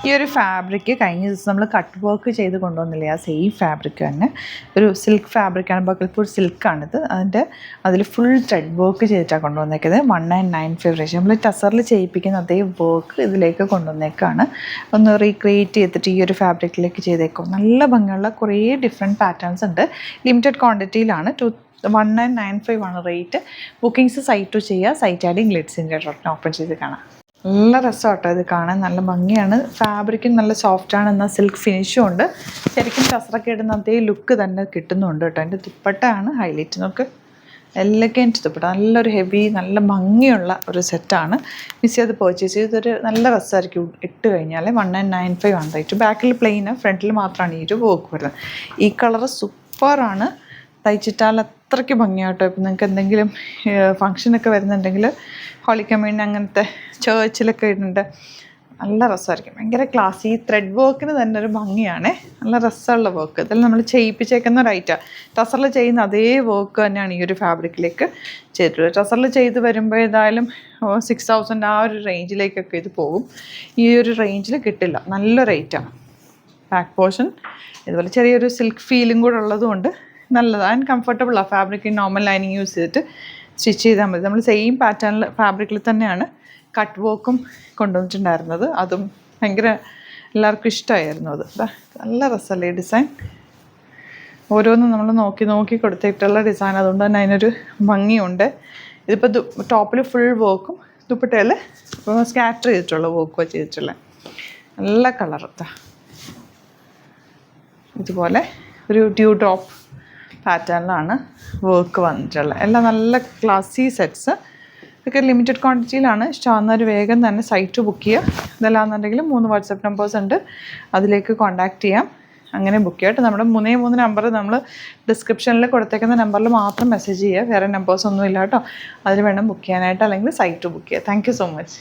ഈ ഒരു ഫാബ്രിക് കഴിഞ്ഞ ദിവസം നമ്മൾ കട്ട് വർക്ക് ചെയ്ത് കൊണ്ടുവന്നില്ലേ, ആ സെയിം ഫാബ്രിക് തന്നെ ഒരു സിൽക്ക് ഫാബ്രിക്കാണ്, ബഗൽപൂർ സിൽക്കാണിത്. അതിൽ ഫുൾ ത്രെഡ് വർക്ക് ചെയ്തിട്ടാണ് കൊണ്ടുവന്നേക്കുന്നത്. 1995 റേഷ്യോ നമ്മൾ ടസറിൽ ചെയ്യിപ്പിക്കുന്ന അതേ വർക്ക് ഇതിലേക്ക് കൊണ്ടുവന്നേക്കാണ്. ഒന്ന് റീക്രിയേറ്റ് ചെയ്തിട്ട് ഈ ഒരു ഫാബ്രിക്കിലേക്ക് ചെയ്തേക്കും. നല്ല ഭംഗിയുള്ള കുറേ ഡിഫറെൻറ്റ് പാറ്റേൺസ് ഉണ്ട്. ലിമിറ്റഡ് ക്വാണ്ടിറ്റിയിലാണ്. 1995 ആണ് റേറ്റ്. ബുക്കിംഗ്സ് സൈറ്റ് ടു ചെയ്യുക. സൈറ്റ് ആഡ് ഗ്ലിറ്റ്സിൻ്റെ ഓപ്പൺ ചെയ്ത് കാണാം. നല്ല രസമാട്ടോ ഇത് കാണാൻ, നല്ല ഭംഗിയാണ്. ഫാബ്രിക്കും നല്ല സോഫ്റ്റാണ്, എന്നാൽ സിൽക്ക് ഫിനിഷും ഉണ്ട്. ശരിക്കും ടസറൊക്കെ ഇടുന്ന അതേ ലുക്ക് തന്നെ കിട്ടുന്നുണ്ട് കേട്ടോ. എൻ്റെ ദുപ്പട്ടയാണ് ഹൈലൈറ്റ്. നമുക്ക് എലഗൻറ്റ് ദുപ്പട്ട, നല്ലൊരു ഹെവി നല്ല ഭംഗിയുള്ള ഒരു സെറ്റാണ്. മിസ് ചെയ്ത് പർച്ചേസ് ചെയ്തൊരു നല്ല രസമായിരിക്കും ഇട്ട് കഴിഞ്ഞാൽ. 1995 ആണ് റേറ്റ്. ബാക്കിൽ പ്ലെയിന്, ഫ്രണ്ടിൽ മാത്രമാണ് ഈ ഒരു വർക്ക് വരുന്നത്. ഈ കളറ് സൂപ്പറാണ്. തയ്ച്ചിട്ടാൽ അത്രയ്ക്ക് ഭംഗിയാട്ടോ. ഇപ്പം നിങ്ങൾക്ക് എന്തെങ്കിലും ഫങ്ഷനൊക്കെ വരുന്നുണ്ടെങ്കിൽ, ഹോളി കമ്മ്യൂണിന് അങ്ങനത്തെ ചേർച്ചിലൊക്കെ ഇടുന്നുണ്ട്, നല്ല രസമായിരിക്കും. ഭയങ്കര ക്ലാസ്. ഈ ത്രെഡ് വർക്കിന് തന്നെ ഒരു ഭംഗിയാണ്. നല്ല രസമുള്ള വർക്ക്. ഇതിൽ നമ്മൾ ചെയ്യിപ്പിച്ചേക്കുന്ന ഒരു ഐറ്റമാണ്. ടസറിൽ ചെയ്യുന്ന അതേ വർക്ക് തന്നെയാണ് ഈ ഒരു ഫാബ്രിക്കിലേക്ക് ചെയ്തിട്ടുള്ളത്. ടസറിൽ ചെയ്ത് വരുമ്പോൾ ഏതായാലും 6000 ആ ഒരു റേഞ്ചിലേക്കൊക്കെ ഇത് പോകും. ഈ ഒരു റേഞ്ചിൽ കിട്ടില്ല. നല്ല റേറ്റാണ്. ബാക്ക് പോർഷൻ ഇതുപോലെ ചെറിയൊരു സിൽക്ക് ഫീലും കൂടെ ഉള്ളതുകൊണ്ട് നല്ലതാണ്. ആൻഡ് കംഫർട്ടബിളാണ്. ഫാബ്രിക് നോർമൽ ലൈനിങ് യൂസ് ചെയ്തിട്ട് സ്റ്റിച്ച് ചെയ്താൽ മതി. നമ്മൾ സെയിം പാറ്റേണിൽ ഫാബ്രിക്കിൽ തന്നെയാണ് കട്ട് വർക്കും കൊണ്ടുവന്നിട്ടുണ്ടായിരുന്നത്. അതും ഭയങ്കര എല്ലാവർക്കും ഇഷ്ടമായിരുന്നു. അത് നല്ല രസമല്ലേ ഡിസൈൻ. ഓരോന്നും നമ്മൾ നോക്കി നോക്കി കൊടുത്തിട്ടുള്ള ഡിസൈൻ, അതുകൊണ്ട് തന്നെ അതിനൊരു ഭംഗിയുണ്ട്. ഇതിപ്പോൾ ടോപ്പിൽ ഫുൾ വർക്കും ദുപ്പട്ടയിൽ സ്കാറ്റർ ചെയ്തിട്ടുള്ള വർക്കും ചെയ്തിട്ടുള്ള നല്ല കളർ. ഇതുപോലെ ഒരു ഡ്യൂ ഡ്രോപ്പ് പാറ്റേണിലാണ് വർക്ക് വന്നിട്ടുള്ളത്. എല്ലാം നല്ല ക്ലാസി സെറ്റ്സ്. ഇതൊക്കെ ലിമിറ്റഡ് ക്വാണ്ടിറ്റിയിലാണ്. ഇഷ്ടമാകുന്നവർ വേഗം തന്നെ സൈറ്റ് ബുക്ക് ചെയ്യുക. ഇതെല്ലാമെന്നുണ്ടെങ്കിൽ 3 വാട്സപ്പ് നമ്പേഴ്സ് ഉണ്ട്, അതിലേക്ക് കോൺടാക്റ്റ് ചെയ്യാം. അങ്ങനെ ബുക്ക് ചെയ്യാം. നമ്മുടെ 3 നമ്പർ നമ്മൾ ഡിസ്ക്രിപ്ഷനിൽ കൊടുത്തേക്കുന്ന നമ്പറിൽ മാത്രം മെസ്സേജ് ചെയ്യുക. വേറെ നമ്പേഴ്സ് ഒന്നും ഇല്ല കേട്ടോ. അതിൽ വേണം ബുക്ക് ചെയ്യാനായിട്ട്, അല്ലെങ്കിൽ സൈറ്റ് ബുക്ക് ചെയ്യുക. Thank you so much.